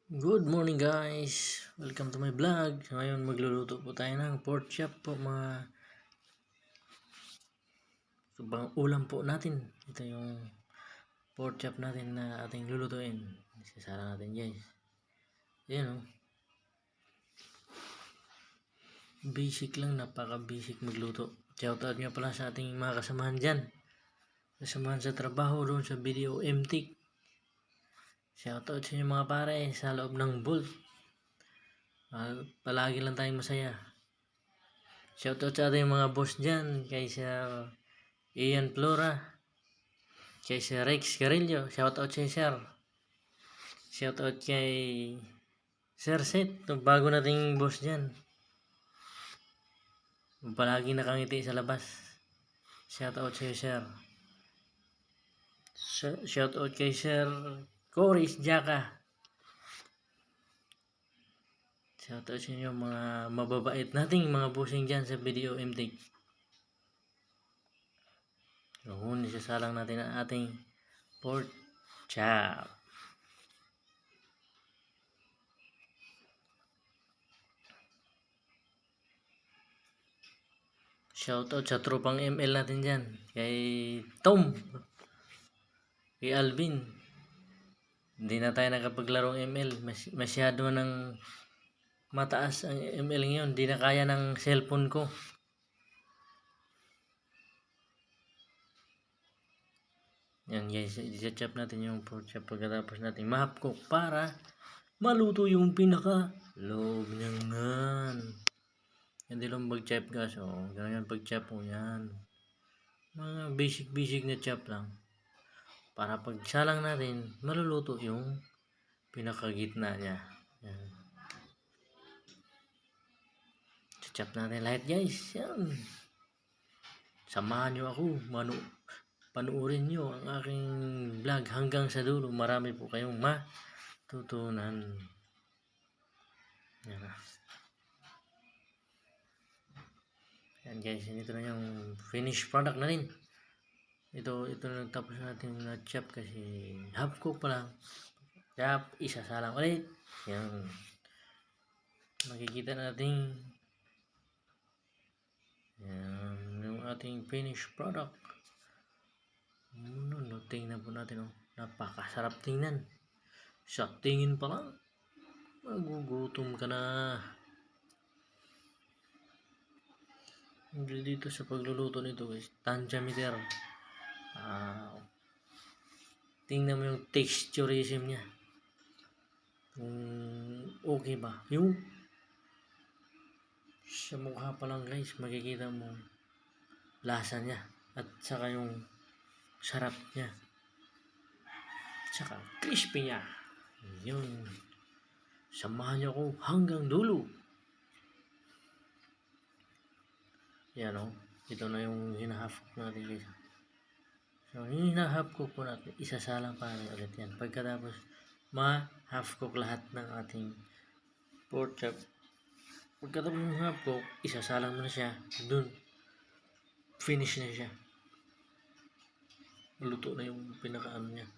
Good morning guys! Welcome to my vlog. So, ngayon magluluto po tayo ng pork chop po mga subang ulam po natin. Ito yung pork chop natin na ating lulutuin. Isasara natin guys. Ayan o. Basic lang, napaka basic magluto. Shoutout nyo pala sa ating mga kasamahan dyan. Kasamahan sa trabaho doon sa video MTIC. Shoutout sa inyo mga pare sa loob ng Bolt. Palagi lang tayong masaya. Shoutout sa ating mga boss dyan. Kay sa Ian Flora, kay Sir Rex Carillo, shoutout kay Sir. Shoutout kay Sir Seth, itong bago nating boss dyan. Palagi nakangiti sa labas. Shoutout kay Sir. Shoutout kay Sir Coris Jaka. Shoutout sa inyo mga mababait nating mga bossing dyan sa video MTIC. Noon, isasalang natin ang ating pork chop. Shoutout sa tropang ML natin dyan. Kay Tom. Kay Alvin. Hindi na tayo nakapaglarong ML. Masyado nang mataas ang ML ngayon. Hindi na kaya ng cellphone ko. Yan guys. I-chop natin yung pork chop pagkatapos natin ma-half-cook para maluto yung pinaka loob niyang nan. Hindi lang mag-chop guys. Ganyan pag-chop mo yan. Mga basic na chop lang. Para pagsalang natin, maluluto yung pinakagitna niya. Yan. Chop natin lahat guys. Yan. Samahan nyo ako. Panuorin nyo ang aking vlog hanggang sa dulo. Marami po kayong matutunan. Yan na. Yan guys. Ito na yung finished product na rin. Ito na tapos natin na chop kasi half cook pa lang. Chop. Isasalang ulit. Yan. Makikita natin. Yan. Yung ating finished product. Tingnan po natin. Napakasarap tingnan. Sa tingin pa lang, magugutom ka na. Dito sa pagluluto nito guys, tantiameter. Tingnan mo yung texturism niya. Okay ba? Yung sa mukha pa lang guys, makikita mo lasa niya. At saka yung sarap niya. Saka crispy niya. Yun. Samahan niyo ako hanggang dulo. Yan o. Ito na yung hinahaf natin guys. So, yung hinahaf cook po natin, isasalang pa natin ulit yan. Pagkatapos, ma-half cook lahat ng ating pork chop. Pagkatapos ng half cook, isasalang mo na siya. Dun, finish na siya. Luto na yung pinakaano niya.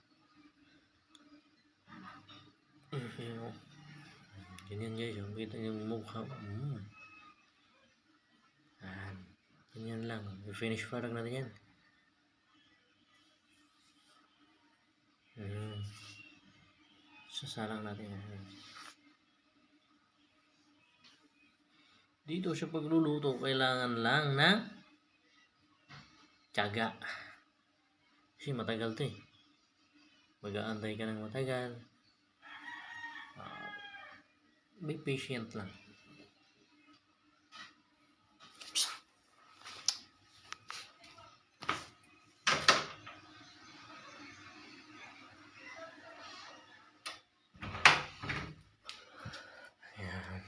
Ganyan guys, kita yung mukha. Ganyan lang. Finish product natin yan. Sasalang natin yan. Dito sa pagluluto, kailangan lang na tiyaga. Kasi matagal to eh. Mag-aantay ka ng matagal. Be patient lang. Ayan.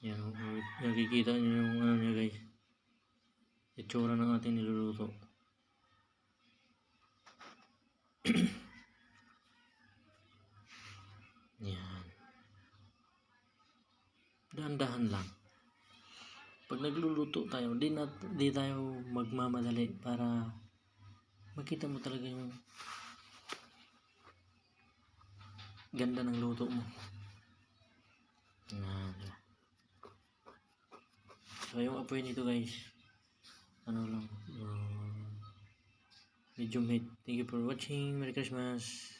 Yan, nakikita nyo yung ano niya guys. Itsura ng ating niluluto. Yan. Dahan-dahan lang. Pag nagluluto tayo, di tayo magmamadali para makita mo talaga yung ganda ng luto mo. Yan. So yung apoy nito guys, ano lang, medium heat. Thank you for watching. Merry Christmas.